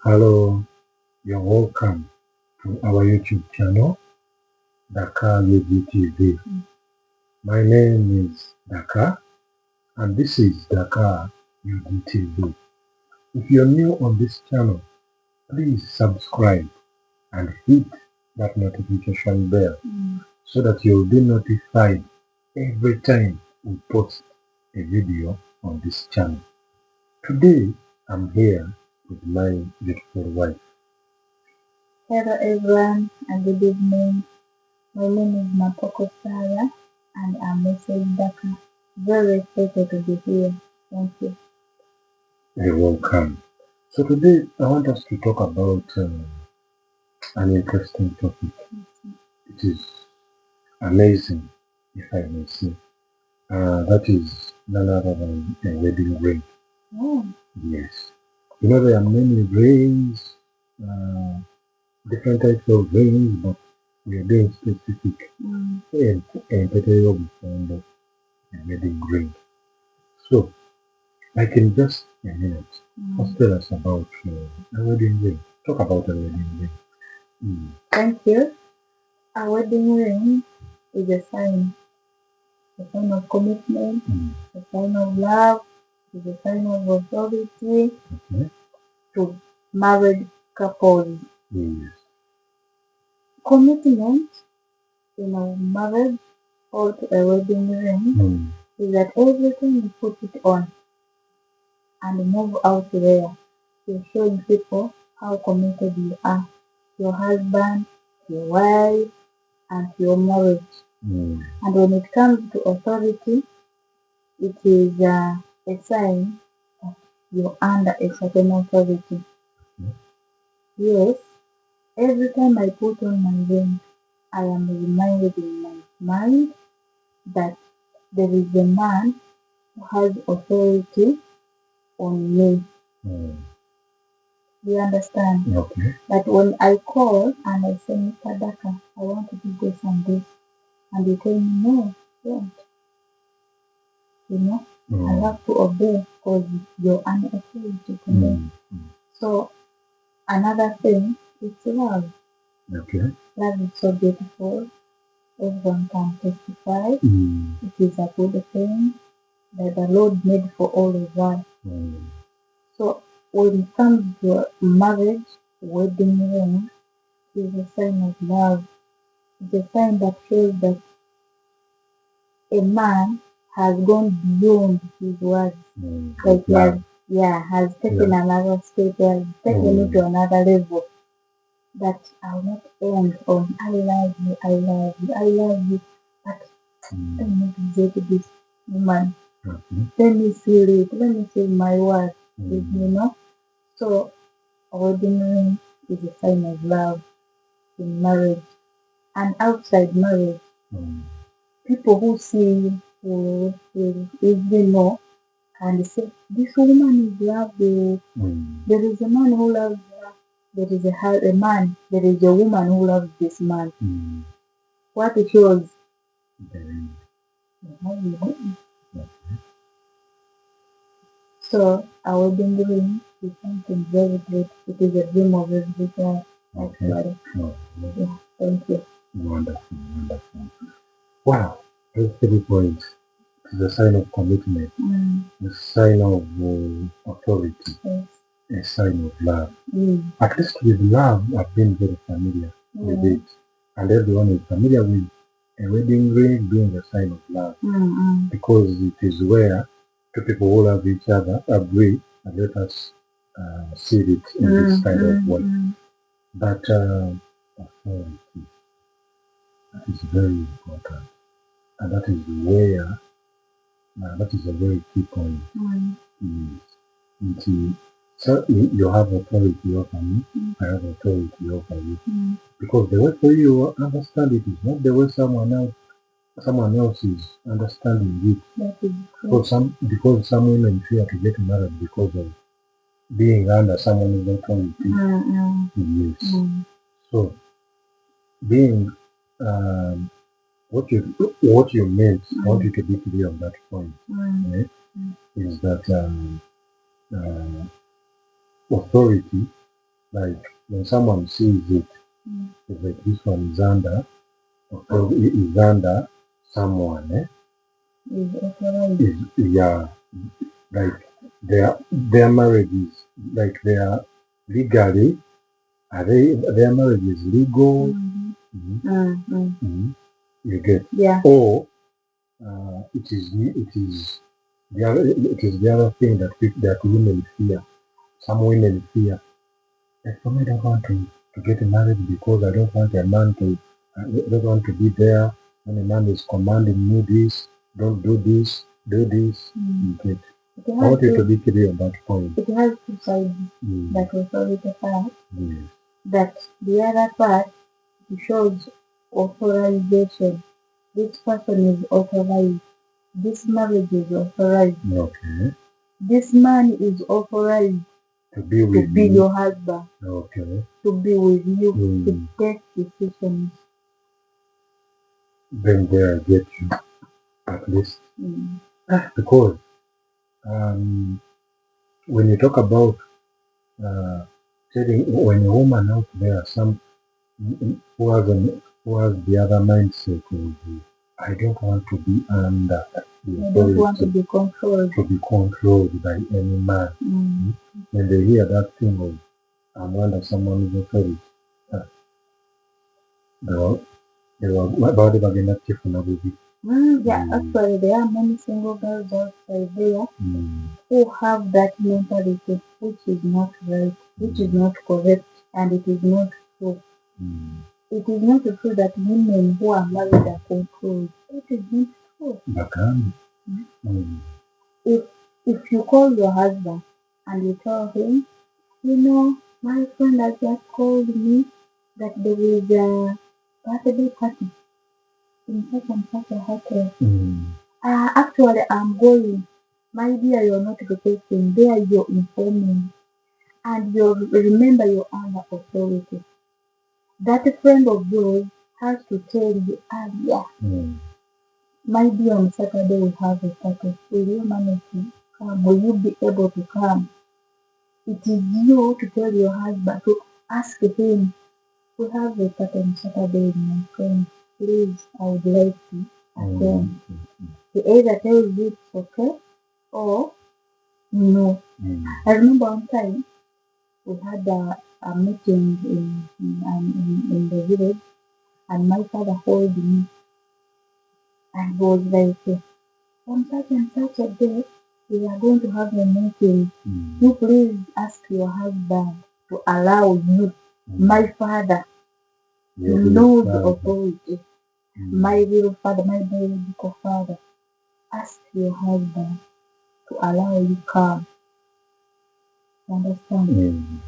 Hello, you're welcome to our YouTube channel, Dakar UGTV. My name is Dakar and this is Dakar UGTV. If you're new on this channel, please subscribe and hit that notification bell so that you'll be notified every time we post a video on this channel. Today, I'm here with my beautiful wife. Hello everyone and good evening. My name is Mapoko Sarah and I'm Mrs. Daka. Very excited to be here. Thank you. You're welcome. So today, I want us to talk about an interesting topic. It is amazing, if I may say. That is none other than a wedding ring. Oh, Yes. You know, there are many rings, different types of rings, but we are being specific and particularly on the wedding ring. So, like in just a minute, just tell us about a wedding ring. Talk about a wedding ring. Thank you. A wedding ring is a sign of commitment, a sign of love, is a sign of authority Okay. to married couples. Yes. Commitment in a marriage or to a wedding ring is that every time you put it on and move out there, you're showing people how committed you are to your husband, to your wife, and to your marriage. And when it comes to authority, it is a sign that you're under a certain authority. Yes, every time I put on my ring, I am reminded in my mind that there is a man who has authority on me. Do you understand? Okay. But when I call and I say, Mr. Daka, I want to do this and this, and you tell me, no, don't. You know, I have to obey because you're an authority to me. So, another thing is love. Okay. Love is so beautiful. Everyone can testify. It is a good thing that the Lord made for all of us. So, when it comes to marriage, wedding ring is a sign of love. It's a sign that shows that a man has gone beyond his words. Like he has taken another step, he has taken it to another level. That I'll not end on I love you, I love you, I love you. But let me reject this woman. Let me feel it, let me feel my words. You know? So a wedding ring is a sign of love in marriage and outside marriage. People who see will easily know and say, this woman is lovely. There is a man who loves her. There is a man. There is a woman who loves this man. What it shows? So a wedding ring is something very great. It is a dream of every guy. Actually. Yeah. Thank you. Wonderful, wonderful. Wow, those 3 points. It's a sign of commitment, a sign of authority, a sign of love. At least with love, I've been very familiar with it. And everyone is familiar with a wedding ring being a sign of love. Because it is where two people who love each other agree and let us see it in this kind of way. But authority, that is very important. And that is where, that is a very key point. So you have authority over me, I have authority over you. Because the way for you understand it is not the way someone else is understanding it. Because some women fear to get married because of being under someone's authority. Yes. So being what you meant, I want you to be clear on that point. Is that authority like when someone sees it, it's like this one is under someone, yeah, like their marriage is like they are legally, their marriage is legal. You get, or it is the other thing that women fear. Some women fear. Like, for me, I don't want to get married because I don't want a man to. I don't want to be there when a man is commanding me this. Don't do this. Do this. You get. I want you to be clear on that point. It has two sides. That authority part. That the other part shows authorization. This person is authorized. This marriage is authorized. Okay. This man is authorized to be your husband. Okay. To be with you. To take decisions. Then there I get you, at least. Because when you talk about when a woman out there, some who has the other mindset of I don't want to be under the authority, don't want to be controlled by any man. When they hear that thing of I'm under someone's authority, they were about to begin that actually there are many single girls outside there who have that mentality, which is not right, which is not correct, and it is not true. It is not true that women who are married are controlled. It is not true. If you call your husband and you tell him, my friend has just called me that there is a birthday party in such and such a hotel. Actually, I'm going. My dear, you're not requesting. There you're informing. And you remember you're under authority. That friend of yours has to tell you earlier. My dear, on Saturday we have a party. Will you manage to come? Will you be able to come? It is you to tell your husband, to ask him, we have a party on Saturday with my friend. Please, I would like to attend. He either tells you it's okay or no. I remember one time we had a meeting in the village, and my father called me and was like, on such and such a day, we are going to have a meeting. You please ask your husband to allow you. My father knows authority. My real father, my biological father, ask your husband to allow you come. Understand?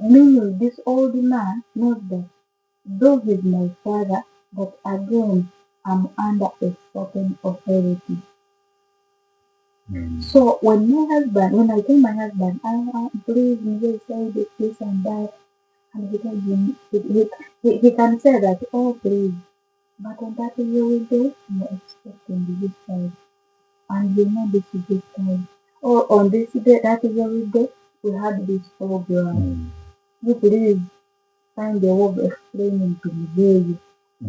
Meaning this old man knows that though he's my father, but again I'm under a certain authority. So when I tell my husband, please say this and that, and he can say that, oh please, but on that you will do, you're expecting this side, and this is this time. Or on this day, that is every day, we had this program. You please find a way of explaining to me daily.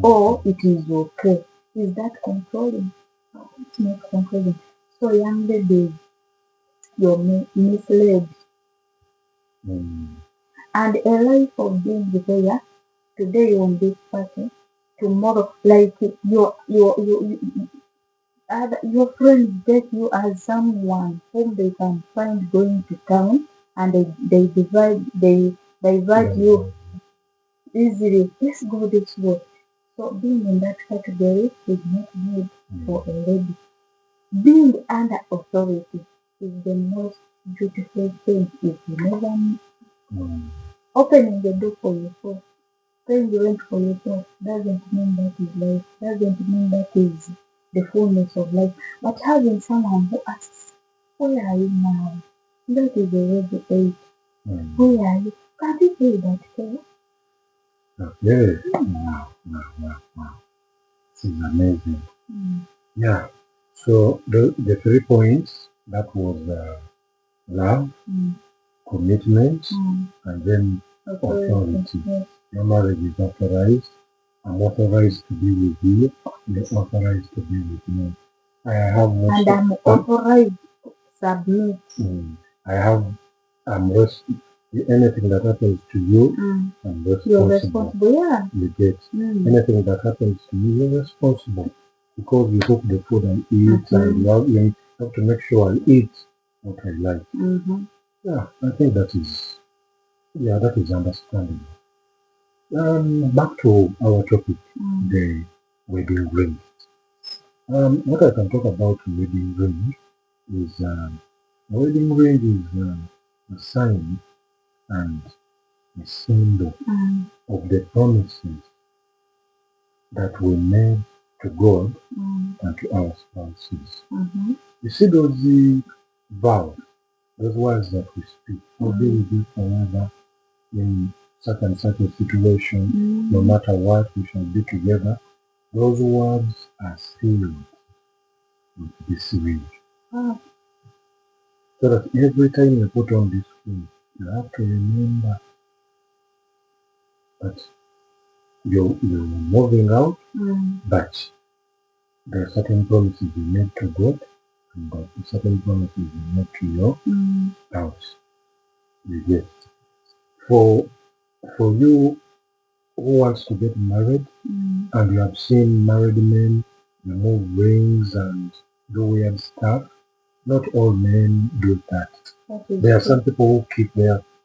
Or it is okay. Is that controlling? No, it's not controlling. So young ladies, you're misled. And a life of being there, today you're on this party, tomorrow, like your friends take you as someone whom they can find going to town, and they divert you easily. Let's go this way. So being in that category is not good for a lady. Being under authority is the most beautiful thing. If you never opening the door for yourself, paying the rent for yourself, doesn't mean that is life, doesn't mean that is the fullness of life. But having someone who asks, where are you now? That is already eight. Where are you? Can you pay that care? Okay. Wow. This is amazing. Yeah. So the 3 points, that was love, commitment, and then authority. Your marriage is authorized. I'm authorized to be with you. You're authorized to be with me. And I'm authorized to submit. I have, anything that happens to you, I'm responsible. You're responsible, yeah. You get anything that happens to you, you're responsible. Because you cook the food I eat, and you have to make sure I eat what I like. Yeah, I think that is understandable. Back to our topic, the wedding ring. What I can talk about wedding ring is a wedding ring is a sign and a symbol of the promises that we made to God and to our spouses. You see those vows, those words that we speak, will be with you forever in such and such a situation, no matter what, we shall be together. Those words are sealed with this ring. So that every time you put on this ring, you have to remember that you're moving out, but there are certain promises you made to God, and there are certain promises you made to your spouse. You get. For you who wants to get married, and you have seen married men remove rings and do weird stuff, not all men do that. There are some people who keep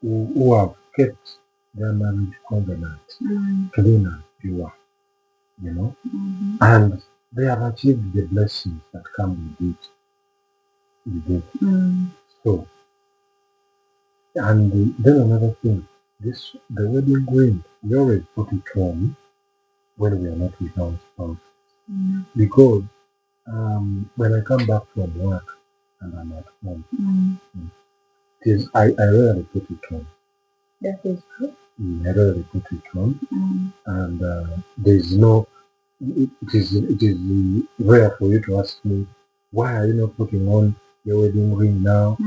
who have kept their marriage covenant clean and pure, and they have achieved the blessings that come with it. So, and then another thing, the wedding ring, we always put it on when we are not with our spouse, because when I come back from work and I'm at home, I rarely put it on. That is true. I rarely put it on, and there is no. It is rare for you to ask me, why are you not putting on your wedding ring now?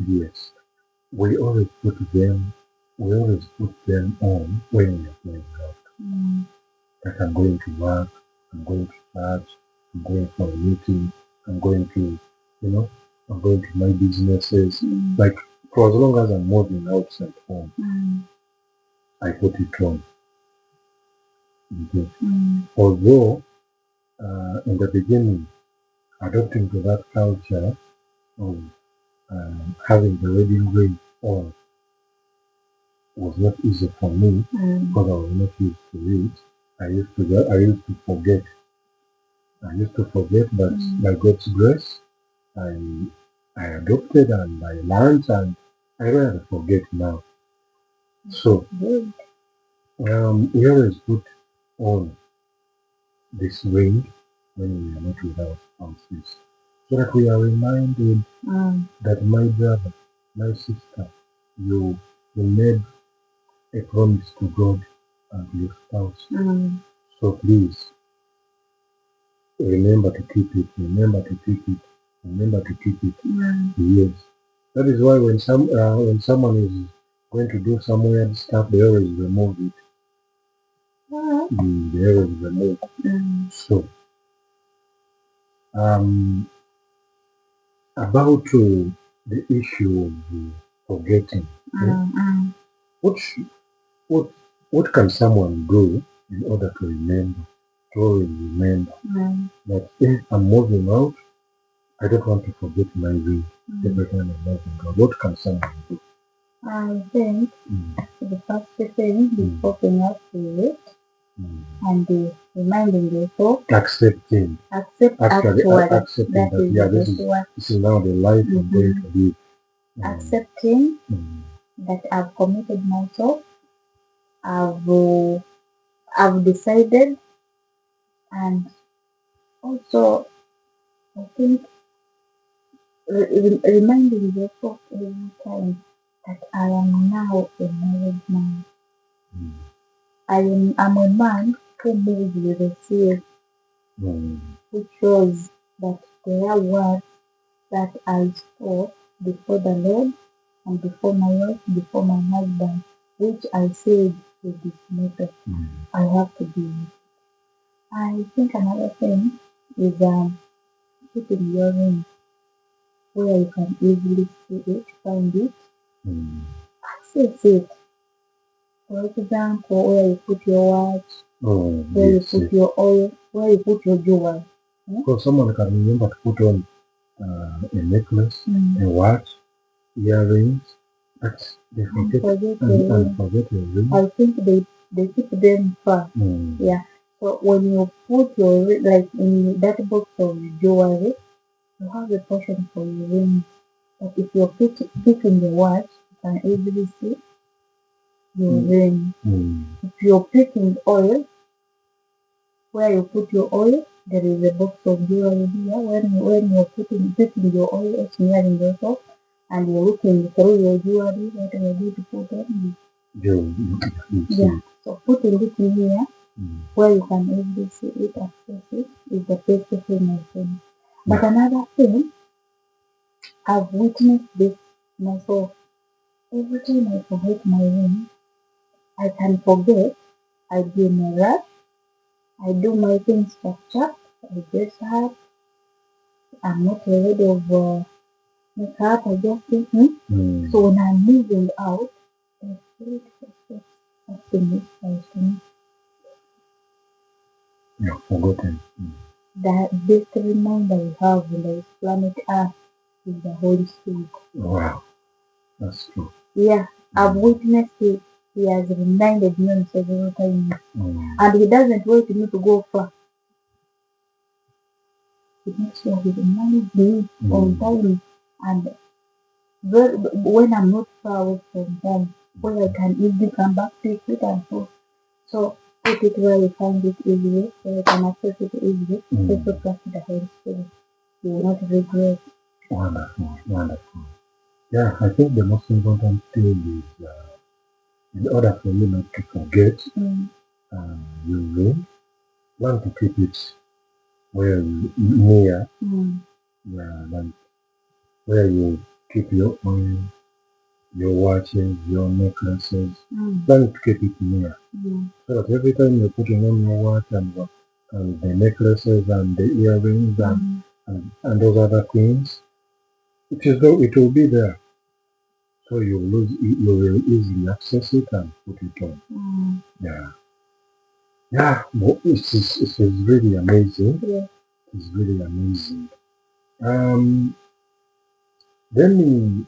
Yes, we always put them. We always put them on when we are going out. Like I'm going to work, I'm going to church, I'm going for a meeting, I'm going to, I'm going to my businesses. Like for as long as I'm moving outside home, I put it on. Although in the beginning, adopting to that culture of having the wedding ring on was not easy for me because I was not used to it. I used to forget. But by God's grace, I adopted and I learned, and I rarely forget now. So we always put on this ring when we are not with our spouses, so that we are reminded that my brother, my sister, you made a promise to God and to your spouse. So please remember to keep it. Remember to keep it. Remember to keep it. Yes. That is why when someone is going to do some weird stuff, they always remove it. They always remove. So about the issue of forgetting, what what what can someone do in order to always remember that if I'm moving out, I don't want to forget my ring every time I'm moving out. What can someone do? I think the first thing is popping up to it and reminding yourself. Accepting. Accepting that this is now the life I'm going to live. Accepting that I've committed myself, I've decided, and also I think reminding yourself every time that I am now a married man. I'm a man who moves with a fear, which shows that there are words that I spoke before the Lord, and before my wife, before my husband, which I said with this method, I have to do it. I think another thing is putting your ring where you can easily see it, find it, access it. For example, where you put your watch, where you put your oil, where you put your jewelry. Because someone can remember to put on a necklace, a watch, earrings, but they forget the ring. I think they keep them far. Yeah. So when you put your like in that box of jewelry, you have a portion for your rings. But if you're picking the watch, you can easily see your ring. If you're picking oil, where you put your oil, there is a box of jewelry here. When you're picking your oil, it's nearing yourself, and you're looking through your jewelry, what are you going to put on? Yeah. So putting it in here, where you can easily see it, access it, is the best thing I think. But another thing, I've witnessed this myself. Every time I forget my ring, I can forget. I be in a rush. I do my things chap. I dress up. I'm not afraid of makeup. I just think, So when I'm moving out, I feel something is supposed to me. You're forgotten. The best reminder we have on this planet Earth is the Holy Spirit. Wow, that's true. Yeah, I've witnessed it. He has reminded me on several times. And he doesn't wait me to go far. He makes sure he reminds me on time. And when I'm not far away from home, where I can easily come back, pick it and go. So put it where you find it easily, where you can access it easily. Also trust the Holy Spirit. You will not regret. Wonderful, wonderful. Yeah, I think the most important thing is in order for you not to forget your ring, learn to keep it where you near, like where you keep your oil, your watches, your necklaces. Learn to keep it near, so that every time you're putting on your watch and the necklaces and the earrings and those other things, it will be there. So you will easily access it and put it on. Yeah, but it is really amazing. Yeah. It's really amazing. Then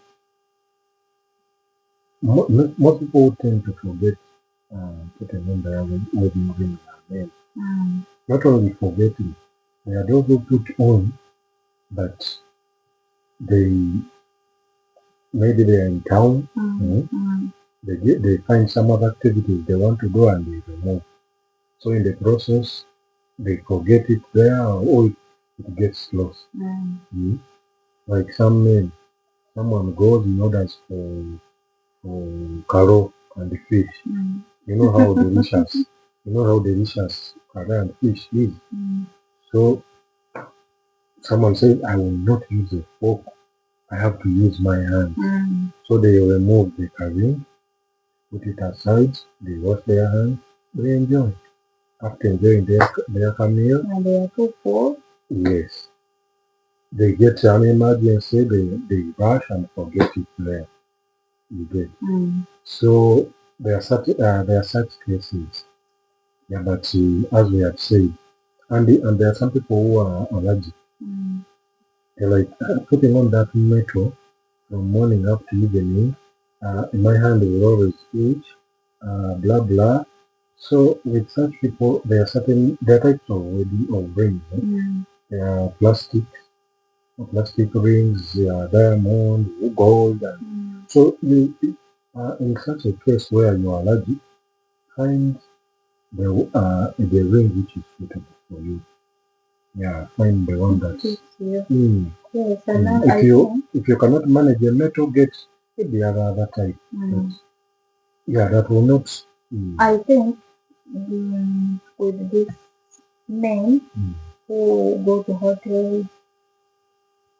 most people tend to forget putting on their wedding ring and then not only forgetting, they are those who put on, but they maybe they are in town. They find some other activities they want to do and they remove. So in the process, they forget it there or it gets lost. Like some men, someone goes in orders for karo and the fish. You know how delicious karo and fish is. So someone said, I will not use a fork. I have to use my hand. So they remove the curry, put it aside, they wash their hands, they enjoy. After enjoying their meal, And they are too full. yes, they get an emergency, they rush and forget it there. You get. So there are such cases. Yeah, but as we have said, and there are some people who are allergic. They're like putting on that metal from morning up to evening. In my hand will always itch. Blah blah. So with such people, there are types of rings. There are plastic rings, diamond, gold. So you in such a case where you are allergic, find the ring which is suitable for you. Yeah, find the one that's. Yes, and now If you cannot manage a metal, get the other type. Yeah, that will not. I think with this men who go to hotels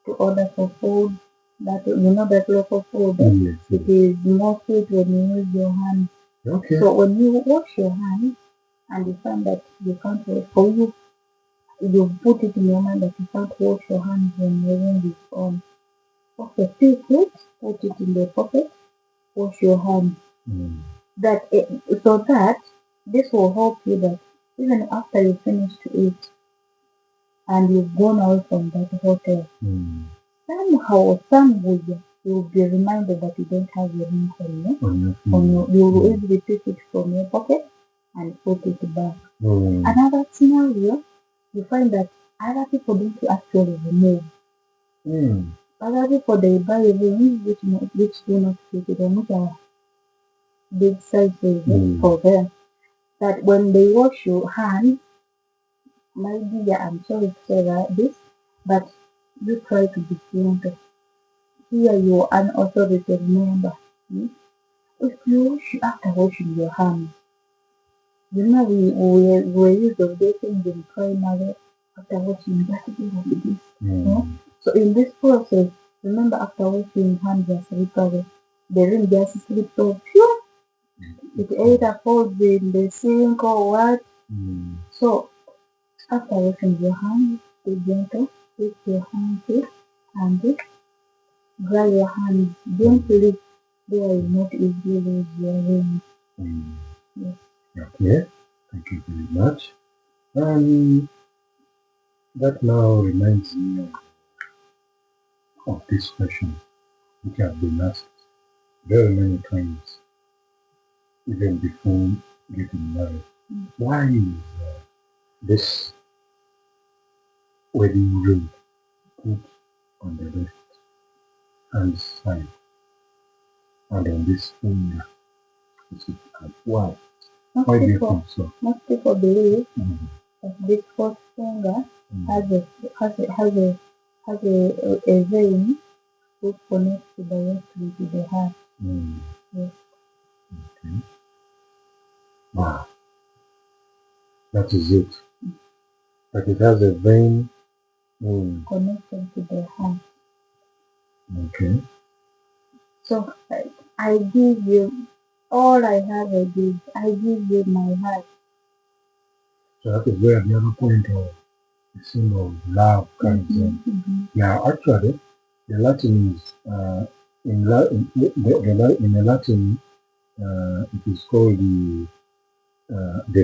to order for food, That that local food. Yes, it is more sweet when you use your hands. Okay. So when you wash your hands and you find that you can't wash, for you put it in your mind that you can't wash your hands when your ring is on. Okay, take it, put it in the pocket, wash your hands. So that this will help you that even after you finish to eat and you've gone away from that hotel, somehow or some way you'll be reminded that you don't have your ring on you. You will easily take it from your pocket and put it back. Another scenario, you find that other people don't actually remove. Other people they buy rings which do not fit them, which are big sizes for them. That when they wash your hands, maybe I'm sorry to say that this, but you try to be simple. Here you are an authority member. If you wash after washing your hands, we used to do things in primary after washing just do like this. So in this process, remember after washing hands are slippery, the ring just slips off. Phew! It either falls in the sink or what. So after washing your hands, be gentle, take your hands and dry your hands. Don't leave there you not easily lose your ring. Yes. Okay, thank you very much. That now reminds me of this question which I've been asked very many times, even before getting married. Why is this wedding ring put on the left hand side and on this finger? Why? Why do you think so? Most people believe that this fourth finger has a vein which connects directly to the heart. Yes. Okay. Wow. That is it. But it has a vein connected to the heart. Okay. So I give you all I have. I give you my heart. So that is where the other point of the symbol of love comes in. Yeah, actually, the Latin is in the Latin it is called the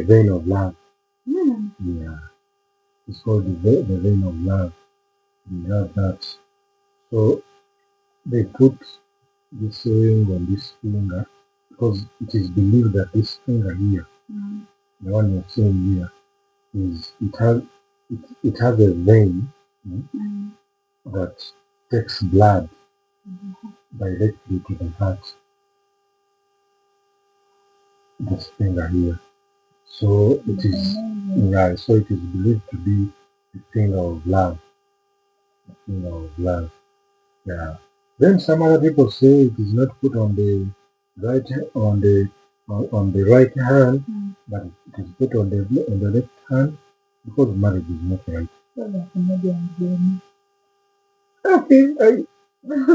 vein of love. Yeah, it's called the vein of love. We have that. So they put this ring on this finger because it is believed that this finger here, the one you're seeing here, it has a vein that takes blood directly to the heart. This finger here. So it is so it is believed to be the finger of love. The finger of love. Yeah. Then some other people say it is not put on the right on the right hand, but it is put on the left hand because marriage is not right. Okay, so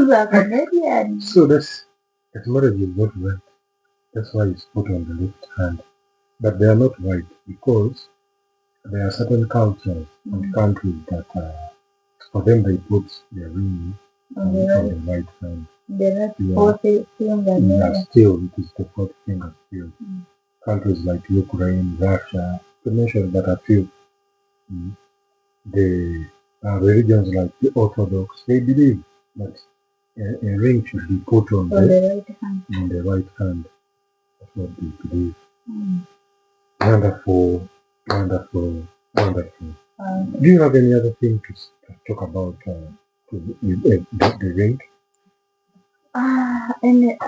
that marriage is not right. That's why it's put on the left hand. But they are not right because there are certain cultures and countries that for them they put their ring on the right hand. Still it is the fourth finger still. Countries like Ukraine, Russia, to mention but a few. The religions like the Orthodox, they believe that a ring should be put on the right hand. That's what they believe. Wonderful, wonderful, wonderful. Do you have any other thing to talk about the ring? And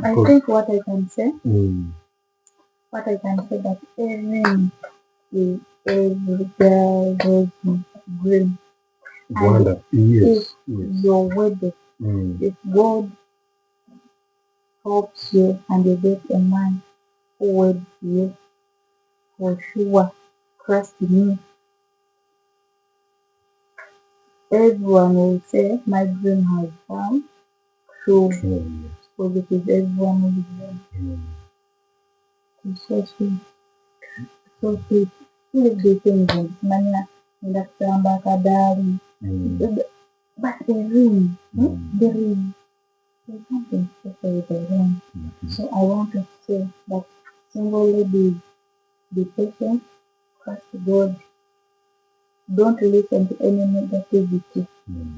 I think what I can say that every is every girl goes green. Wonderful. Yes. Your wedding, if God helps you and you get a man who weds you, for sure, trust me, everyone will say, my dream has come. true. True, Because it is everyone with them. It's so sweet. So sweet. Really good things in Mania in that Samba Kadari. But the ring, the ring. There's something special with the ring. So I want to say that single ladies, be patient, trust God. Don't listen to any negativity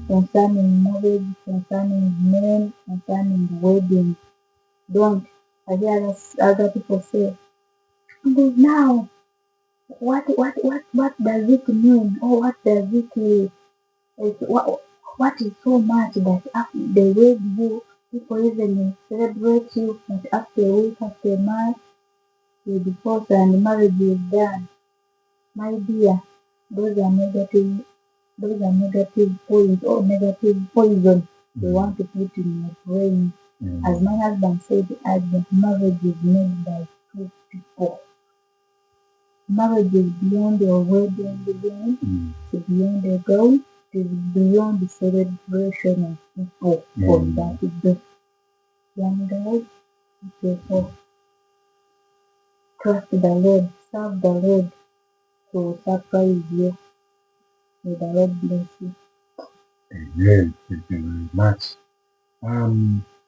concerning marriage, concerning men, concerning weddings. Don't. I hear other people say, but now, what does it mean? Or what does it, what is so much that after they wed you, people even celebrate you, but after a week, after a month, you divorce and marriage is done. My dear, those are negative points or negative poison they want to put in your brain. As my husband said earlier, marriage is made by two people. Marriage is beyond your wedding beginning, it's beyond the goal, it is beyond the celebration of people on that day. Young guys, therefore, trust the Lord, serve the Lord to surprise you. May the Lord bless you. Amen. Thank you very much.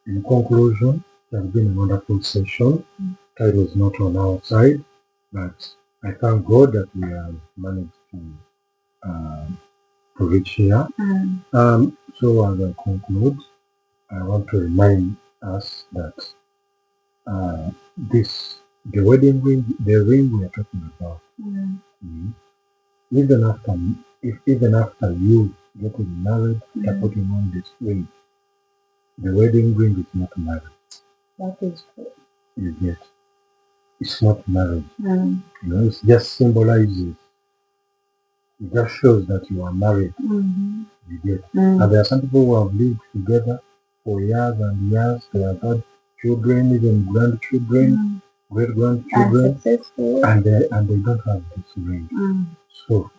In conclusion, it has been a wonderful session. Time is not on our side, but I thank God that we have managed to reach here. So as I conclude, I want to remind us that the wedding ring, the ring we are talking about, even after you getting married, after putting on this ring, the wedding ring is not marriage. That is true. You get, it's not marriage. It just symbolizes. It just shows that you are married. You get, and there are some people who have lived together for years and years. They have had children, even grandchildren, great grandchildren, and they don't have this ring. So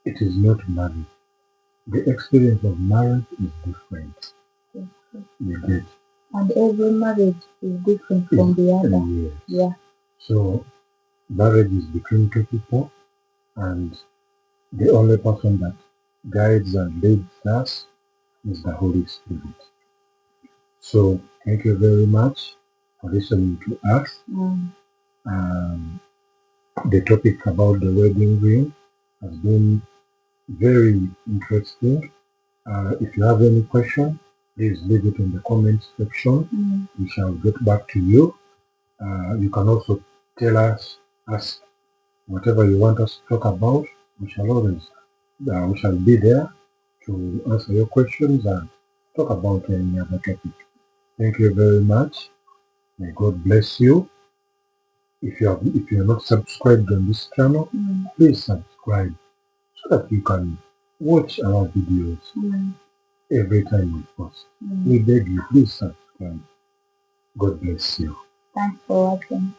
it is not marriage. The experience of marriage is different. You get, and every marriage is different from the other. Yes. Yeah. So marriage is between two people, and the only person that guides and leads us is the Holy Spirit. So thank you very much for listening to us. The topic about the wedding ring has been very interesting. If you have any question, please leave it in the comments section. We shall get back to you. You can also tell us, ask whatever you want us to talk about. We shall be there to answer your questions and talk about any other topic. Thank you very much. May God bless you. If you're not subscribed on this channel, please subscribe so that you can watch our videos every time we post. We beg you, please subscribe. God bless you. Thanks for watching.